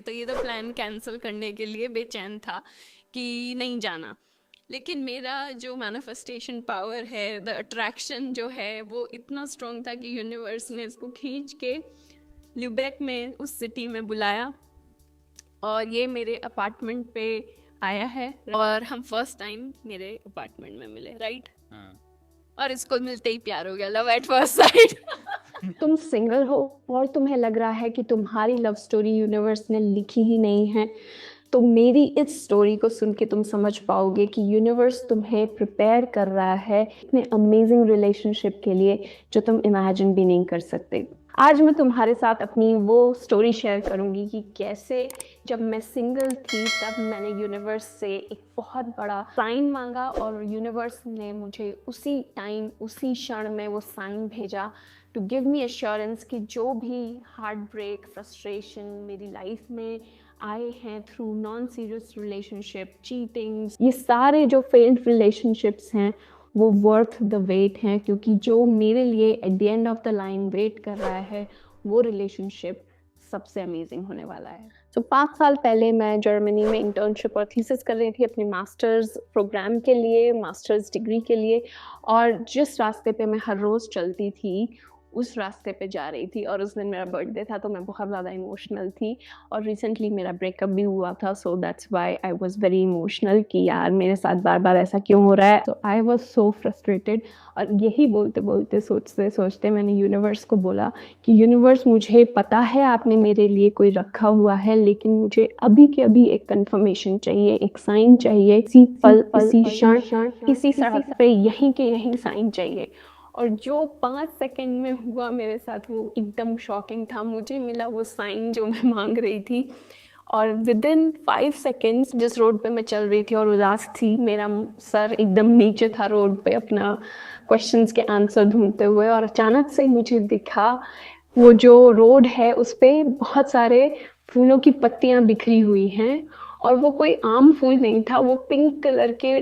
तो ये तो प्लान कैंसिल करने के लिए बेचैन था कि नहीं जाना। लेकिन मेरा जो मैनिफेस्टेशन पावर है, द अट्रैक्शन जो है, वो इतना स्ट्रॉन्ग था कि यूनिवर्स ने इसको खींच के ल्यूबेक में उस सिटी में बुलाया और ये मेरे अपार्टमेंट पे आया है और हम फर्स्ट टाइम मेरे अपार्टमेंट में मिले, राइट। हाँ। और इसको मिलते ही प्यार हो गया, लव एट फर्स्ट साइट। तुम सिंगल हो और तुम्हें लग रहा है कि तुम्हारी लव स्टोरी यूनिवर्स ने लिखी ही नहीं है, तो मेरी इस स्टोरी को सुन के तुम समझ पाओगे कि यूनिवर्स तुम्हें प्रिपेयर कर रहा है इतने अमेजिंग रिलेशनशिप के लिए जो तुम इमेजिन भी नहीं कर सकते। आज मैं तुम्हारे साथ अपनी वो स्टोरी शेयर करूंगी कि कैसे जब मैं सिंगल थी तब मैंने यूनिवर्स से एक बहुत बड़ा साइन मांगा और यूनिवर्स ने मुझे उसी टाइम उसी क्षण में वो साइन भेजा टू गिव मी एश्योरेंस कि जो भी हार्ट ब्रेक, फ्रस्ट्रेशन मेरी लाइफ में आए हैं through non serious relationship, cheatings, ये सारे जो फेल्ड रिलेशनशिप्स हैं वो वर्थ द वेट हैं, क्योंकि जो मेरे लिए at the end of the line wait कर रहा है वो रिलेशनशिप सबसे अमेजिंग होने वाला है। तो 5 साल पहले मैं जर्मनी में इंटर्नशिप और थीसिस कर रही थी अपने मास्टर्स प्रोग्राम के लिए, मास्टर्स डिग्री के लिए, और जिस रास्ते पे मैं हर रोज़ चलती थी उस रास्ते पे जा रही थी और उस दिन मेरा बर्थडे था, तो मैं बहुत ज़्यादा इमोशनल थी और रिसेंटली मेरा ब्रेकअप भी हुआ था, so that's why I was very emotional कि यार मेरे साथ बार बार ऐसा क्यों हो रहा है। तो आई वाज सो फ्रस्ट्रेटेड और यही बोलते बोलते सोचते सोचते मैंने यूनिवर्स को बोला कि यूनिवर्स, मुझे पता है आपने मेरे लिए कोई रखा हुआ है, लेकिन मुझे अभी के अभी एक कंफर्मेशन चाहिए, एक साइन चाहिए, इसी पल इसी क्षण इसी सड़क पे यहीं के यहीं साइन चाहिए। और जो 5 सेकंड में हुआ मेरे साथ वो एकदम शॉकिंग था। मुझे मिला वो साइन जो मैं मांग रही थी और विद इन 5 सेकेंड्स जिस रोड पे मैं चल रही थी और उदास थी, मेरा सर एकदम नीचे था रोड पे अपना क्वेश्चंस के आंसर ढूंढते हुए, और अचानक से मुझे दिखा वो जो रोड है उस पे बहुत सारे फूलों की पत्तियां बिखरी हुई हैं और वो कोई आम फूल नहीं था, वो पिंक कलर के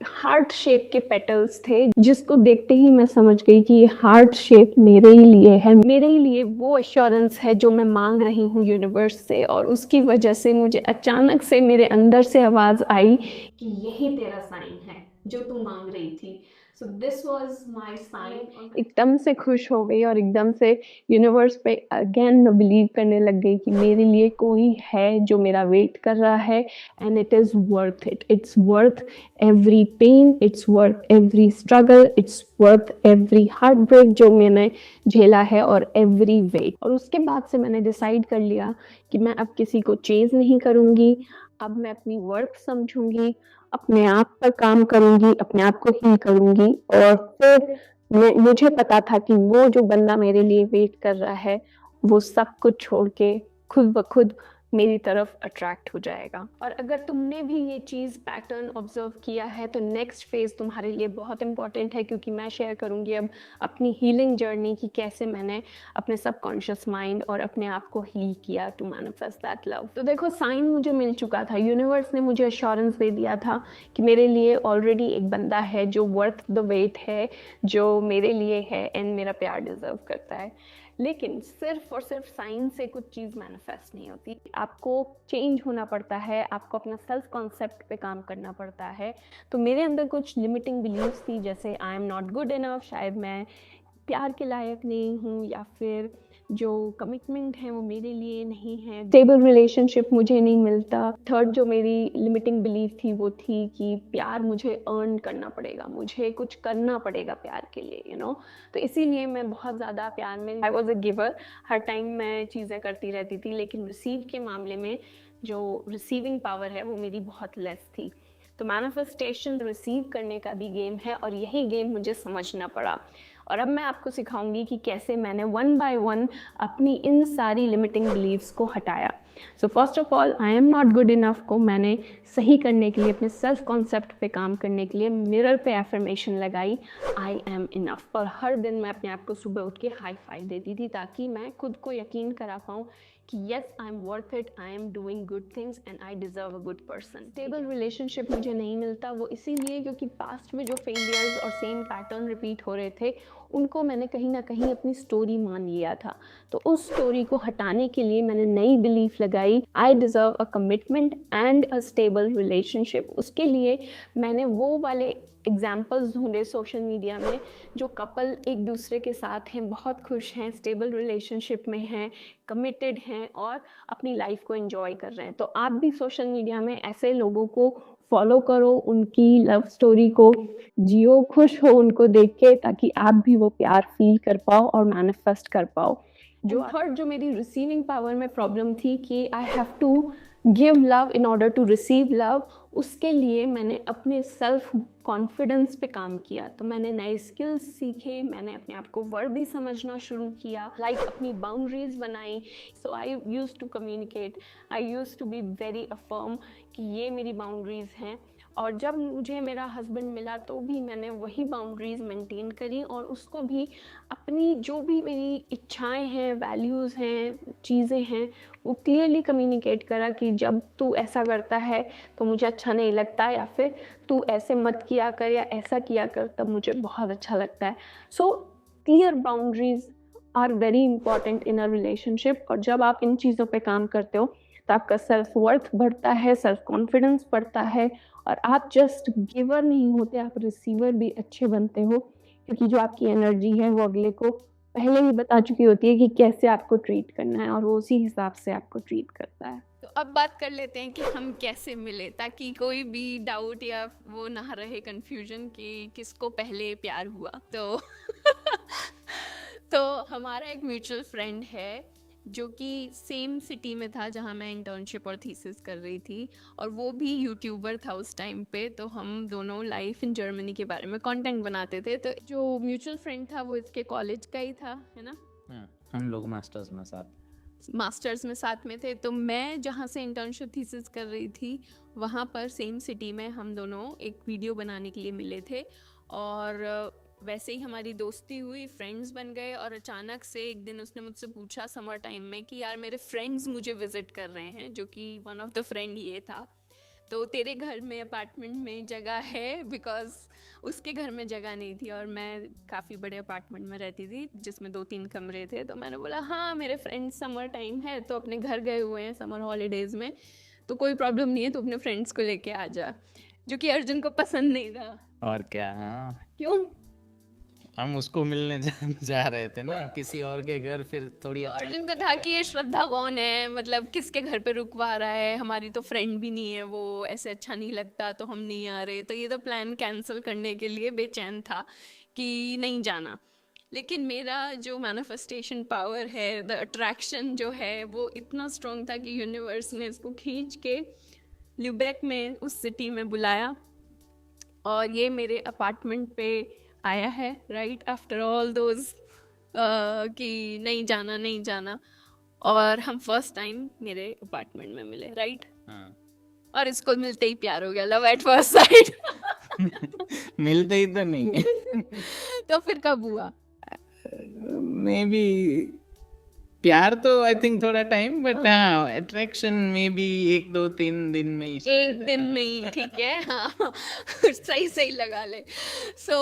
हार्ट शेप के पेटल्स थे, जिसको देखते ही मैं समझ गई कि ये हार्ट शेप मेरे ही लिए है, मेरे ही लिए वो एश्योरेंस है जो मैं मांग रही हूँ यूनिवर्स से। और उसकी वजह से मुझे अचानक से मेरे अंदर से आवाज़ आई कि यही तेरा साइन है जो तू मांग रही थी। So this was my sign. एकदम से खुश हो गई और एकदम से यूनिवर्स पे अगेन मैं बिलीव करने लग गई कि मेरे लिए कोई है जो मेरा वेट कर रहा है, and it is worth it. It's worth every pain, it's worth every struggle, it's worth every heartbreak जो मैंने झेला है, और every weight। और उसके बाद से मैंने डिसाइड कर लिया कि मैं अब किसी को चेज नहीं करूँगी, अब मैं अपनी वर्थ समझूंगी, अपने आप पर काम करूंगी, अपने आप को हील करूंगी। और फिर मुझे पता था कि वो जो बंदा मेरे लिए वेट कर रहा है वो सब कुछ छोड़ के खुद ब खुद मेरी तरफ अट्रैक्ट हो जाएगा। और अगर तुमने भी ये चीज़ पैटर्न ऑब्जर्व किया है तो नेक्स्ट फेज़ तुम्हारे लिए बहुत इंपॉर्टेंट है, क्योंकि मैं शेयर करूँगी अब अपनी हीलिंग जर्नी की कैसे मैंने अपने सबकॉन्शियस माइंड और अपने आप को हील किया टू मैनिफेस्ट दैट लव। तो देखो, साइन मुझे मिल चुका था, यूनिवर्स ने मुझे एश्योरेंस दे दिया था कि मेरे लिए ऑलरेडी एक बंदा है जो वर्थ द वेट है, जो मेरे लिए है एंड मेरा प्यार डिजर्व करता है। लेकिन सिर्फ और सिर्फ साइन से कुछ चीज़ मैनिफेस्ट नहीं होती, आपको चेंज होना पड़ता है, आपको अपना सेल्फ कॉन्सेप्ट पे काम करना पड़ता है। तो मेरे अंदर कुछ लिमिटिंग बिलीव्स थी, जैसे I am not good enough, शायद मैं प्यार के लायक नहीं हूँ, या फिर जो कमिटमेंट है वो मेरे लिए नहीं है, स्टेबल रिलेशनशिप मुझे नहीं मिलता। थर्ड जो मेरी लिमिटिंग बिलीफ थी वो थी कि प्यार मुझे अर्न करना पड़ेगा, मुझे कुछ करना पड़ेगा प्यार के लिए, तो इसीलिए मैं बहुत ज़्यादा प्यार में I was a giver, her time मैं चीज़ें करती रहती थी, लेकिन रिसीव के मामले में जो रिसीविंग पावर है वो मेरी बहुत लेस थी। तो मैनिफेस्टेशन रिसीव करने का भी गेम है और यही गेम मुझे समझना पड़ा। और अब मैं आपको सिखाऊंगी कि कैसे मैंने वन बाय वन अपनी इन सारी लिमिटिंग बिलीव्स को हटाया। So first of all, I am not good enough को मैंने सही करने के लिए, अपने सेल्फ कॉन्सेप्ट पे काम करने के लिए मिरर पे एफर्मेशन लगाई, आई एम इनफ। और हर दिन मैं अपने आप को सुबह उठ के हाई फाइव देती थी ताकि मैं खुद को यकीन करा पाऊँ कि yes, I am worth it, I am doing good things and I deserve a good person. Stable relationship मुझे नहीं मिलता, वो इसीलिए क्योंकि पास्ट में जो फेलियर्स और सेम पैटर्न रिपीट हो रहे थे उनको मैंने कहीं ना कहीं अपनी स्टोरी मान लिया था। तो उस स्टोरी को हटाने के लिए मैंने नई बिलीफ लगाई, I deserve a commitment and a stable relationship. उसके लिए मैंने वो वाले एग्जाम्पल्स ढूंढे सोशल मीडिया में जो कपल एक दूसरे के साथ हैं, बहुत खुश हैं, स्टेबल रिलेशनशिप में हैं, कमिटेड हैं और अपनी लाइफ को एंजॉय कर रहे हैं। तो आप भी सोशल मीडिया में ऐसे लोगों को फॉलो करो, उनकी लव स्टोरी को जियो, खुश हो उनको देख के, ताकि आप भी वो प्यार फील कर पाओ और मैनिफेस्ट कर पाओ। जो थर्ड जो मेरी रिसीविंग पावर में प्रॉब्लम थी कि I have to give love in order to receive love, उसके लिए मैंने अपने सेल्फ कॉन्फिडेंस पे काम किया। तो मैंने नए स्किल्स सीखे, मैंने अपने आप को वर्दी समझना शुरू किया, अपनी बाउंड्रीज बनाई। So I used to communicate, I used to be very affirm कि ये मेरी बाउंड्रीज हैं। और जब मुझे मेरा हस्बैंड मिला तो भी मैंने वही बाउंड्रीज़ मेंटेन करी और उसको भी अपनी जो भी मेरी इच्छाएं हैं, वैल्यूज़ हैं, चीज़ें हैं, वो क्लियरली कम्युनिकेट करा कि जब तू ऐसा करता है तो मुझे अच्छा नहीं लगता, या फिर तू ऐसे मत किया कर या ऐसा किया कर तब मुझे बहुत अच्छा लगता है। So clear boundaries are very important in a relationship. और जब आप इन चीज़ों पे काम करते हो तो आपका सेल्फ वर्थ बढ़ता है, सेल्फ कॉन्फिडेंस बढ़ता है और आप जस्ट गिवर नहीं होते, आप रिसीवर भी अच्छे बनते हो, क्योंकि जो आपकी एनर्जी है वो अगले को पहले ही बता चुकी होती है कि कैसे आपको ट्रीट करना है और वो उसी हिसाब से आपको ट्रीट करता है। तो अब बात कर लेते हैं कि हम कैसे मिले, ताकि कोई भी डाउट या वो ना रहे कंफ्यूजन कि किसको पहले प्यार हुआ। तो तो हमारा एक म्यूचुअल फ्रेंड है जो कि सेम सिटी में था जहाँ मैं इंटर्नशिप और थीसिस कर रही थी, और वो भी यूट्यूबर था उस टाइम पे। तो हम दोनों लाइफ इन जर्मनी के बारे में कंटेंट बनाते थे। तो जो म्यूचुअल फ्रेंड था वो इसके कॉलेज का ही था, है ना? हम लोग मास्टर्स में साथ में थे। तो मैं जहाँ से इंटर्नशिप थीसिस कर रही थी वहाँ पर सेम सिटी में हम दोनों एक वीडियो बनाने के लिए मिले थे, और वैसे ही हमारी दोस्ती हुई, फ्रेंड्स बन गए। और अचानक से एक दिन उसने मुझसे पूछा समर टाइम में कि यार मेरे फ्रेंड्स मुझे विज़िट कर रहे हैं, जो कि वन ऑफ द फ्रेंड ये था, तो तेरे घर में अपार्टमेंट में जगह है? बिकॉज उसके घर में जगह नहीं थी और मैं काफ़ी बड़े अपार्टमेंट में रहती थी जिसमें 2-3 कमरे थे। तो मैंने बोला हाँ मेरे फ्रेंड्स समर टाइम है तो अपने घर गए हुए हैं समर हॉलीडेज़ में, तो कोई प्रॉब्लम नहीं है, तो अपने फ्रेंड्स को लेके आ जा। जो कि अर्जुन को पसंद नहीं था। और क्या, हाँ क्यों? हम उसको मिलने जा रहे थे ना किसी और के घर, फिर थोड़ी अर्जुन को था कि ये श्रद्धा कौन है, मतलब किसके घर पे रुकवा रहा है, हमारी तो फ्रेंड भी नहीं है, वो ऐसे अच्छा नहीं लगता तो हम नहीं आ रहे। तो ये तो प्लान कैंसिल करने के लिए बेचैन था कि नहीं जाना। लेकिन मेरा जो मैनिफेस्टेशन पावर है, द अट्रैक्शन जो है, वो इतना स्ट्रॉन्ग था कि यूनिवर्स ने इसको खींच के ल्यूबेक में उस सिटी में बुलाया और ये मेरे अपार्टमेंट पे आया है, राइट आफ्टर ऑल दोज कि नहीं जाना, और हम फर्स्ट टाइम मेरे अपार्टमेंट में मिले, राइट? हाँ। और इसको मिलते ही प्यार हो गया, लव एट फर्स्ट साइट। मिलते ही तो नहीं। तो फिर कब हुआ? मे बी प्यार तो आई थिंक थोड़ा टाइम, बट हाँ अट्रैक्शन में भी 1-2-3 दिन में ही। एक दिन में ही, ठीक है, हाँ। सही लगा ले। सो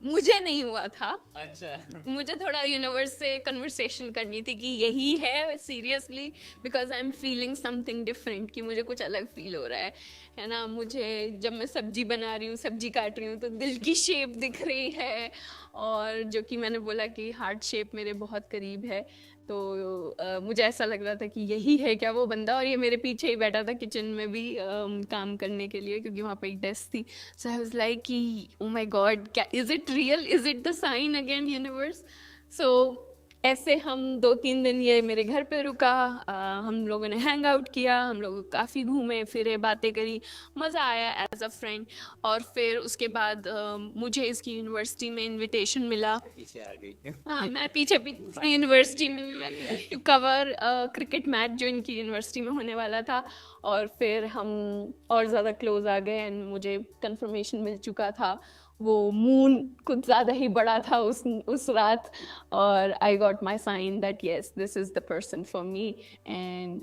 मुझे नहीं हुआ था। अच्छा, मुझे थोड़ा यूनिवर्स से कन्वर्सेशन करनी थी कि यही है seriously, because I am feeling something different, कि मुझे कुछ अलग फील हो रहा है ना। मुझे जब मैं सब्जी बना रही हूँ, सब्जी काट रही हूँ, तो दिल की शेप दिख रही है, और जो कि मैंने बोला कि हार्ट शेप मेरे बहुत करीब है। तो मुझे ऐसा लग रहा था कि यही है क्या वो बंदा, और ये मेरे पीछे ही बैठा था किचन में भी काम करने के लिए, क्योंकि वहाँ पे एक डेस्क थी। सो आई वाज लाइक कि ओ माय गॉड, क्या is it real, is it the sign again universe? So ऐसे हम 2-3 दिन ये मेरे घर पे रुका, हम लोगों ने हैंग आउट किया, हम लोग काफ़ी घूमे फिरे, बातें करी, मज़ा आया एज अ फ्रेंड। और फिर उसके बाद मुझे इसकी यूनिवर्सिटी में इनविटेशन मिला। पीछे आ गई। हाँ, मैं पीछे यूनिवर्सिटी में टू कवर क्रिकेट मैच जो इनकी यूनिवर्सिटी में होने वाला था, और फिर हम और ज़्यादा क्लोज आ गए एंड मुझे कंफर्मेशन मिल चुका था। वो मून कुछ ज़्यादा ही बड़ा था उस रात, और I got my sign that yes this is the person for me, and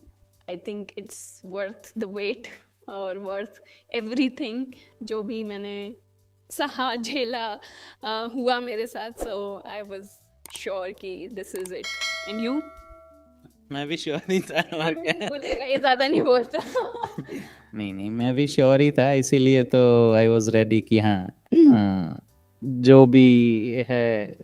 I think it's worth the wait और वर्थ एवरीथिंग जो भी मैंने सहा झेला हुआ मेरे साथ, सो आई वाज श्योर कि this is it. And you? मैं भी श्योर ही था, और क्या. बोलेगा ये ज़्यादा नहीं बोलता. नहीं, मैं भी श्योर ही था, इसीलिए तो आई वॉज रेडी कि हाँ, जो भी है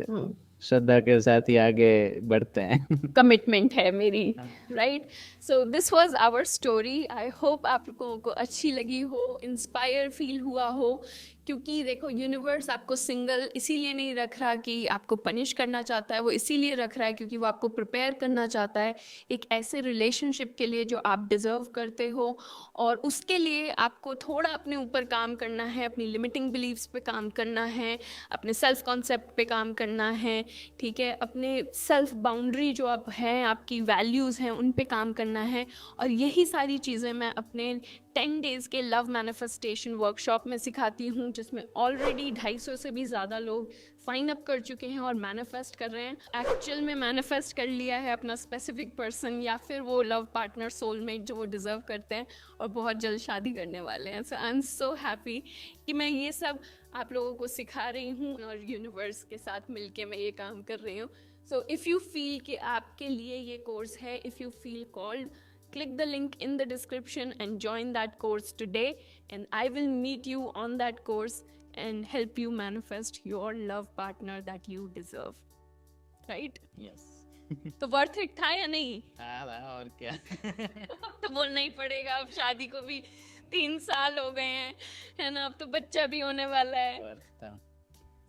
श्रद्धा के साथ ही आगे बढ़ते हैं. कमिटमेंट है मेरी, right. So this was our story. I hope आप लोगों को अच्छी लगी हो, इंस्पायर फील हुआ हो, क्योंकि देखो यूनिवर्स आपको सिंगल इसीलिए नहीं रख रहा कि आपको पनिश करना चाहता है, वो इसीलिए रख रहा है क्योंकि वो आपको प्रिपेयर करना चाहता है एक ऐसे रिलेशनशिप के लिए जो आप डिज़र्व करते हो. और उसके लिए आपको थोड़ा अपने ऊपर काम करना है, अपनी लिमिटिंग बिलीव्स पे काम करना है, अपने सेल्फ कॉन्सेप्ट पे काम करना है, ठीक है, अपने सेल्फ बाउंड्री जो आप हैं, आपकी वैल्यूज़ हैं, उन पे काम करना है. और यही सारी चीज़ें मैं अपने 10 डेज़ के लव मैनिफेस्टेशन वर्कशॉप में सिखाती हूँ, जिसमें ऑलरेडी 250 से भी ज़्यादा लोग साइन अप कर चुके हैं और मैनिफेस्ट कर रहे हैं. एक्चुअल में मैनिफेस्ट कर लिया है अपना स्पेसिफिक पर्सन या फिर वो लव पार्टनर, सोलमेट जो वो डिज़र्व करते हैं, और बहुत जल्द शादी करने वाले हैं. सो आई एम सो हैप्पी कि मैं ये सब आप लोगों को सिखा रही हूँ और यूनिवर्स के साथ मिलके मैं ये काम कर रही हूँ. सो इफ़ यू फील कि आपके लिए ये कोर्स है, if you feel called, click the link in the description and join that course today, and I will meet you on that course and help you manifest your love partner that you deserve, right? Yes. तो worth it था या नहीं? हाँ, और क्या. अब तो बोलना ही पड़ेगा, अब शादी को भी 3 साल हो गए हैं, है ना, अब तो बच्चा भी होने वाला है.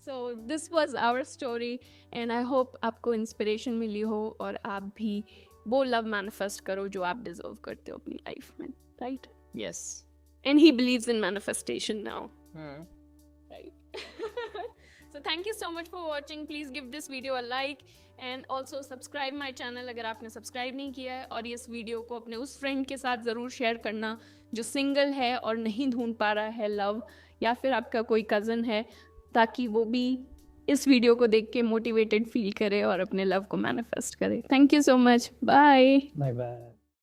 So this was our story and I hope आपको इंस्पिरेशन मिली हो और आप भी वो लव मैनिफेस्ट करो जो आप डिजर्व करते हो अपनी लाइफ में, right? Yes. And he believes in manifestation now, right? So thank you so much for watching. Please give this video a like and also subscribe my channel अगर आपने subscribe नहीं किया है, और इस वीडियो को अपने उस फ्रेंड के साथ ज़रूर शेयर करना जो सिंगल है और नहीं ढूंढ पा रहा है लव, या फिर आपका कोई कज़न है, ताकि वो भी इस वीडियो को देख के मोटिवेटेड फील करे और अपने लव को मैनिफेस्ट करे. Thank you so much. Bye. Bye.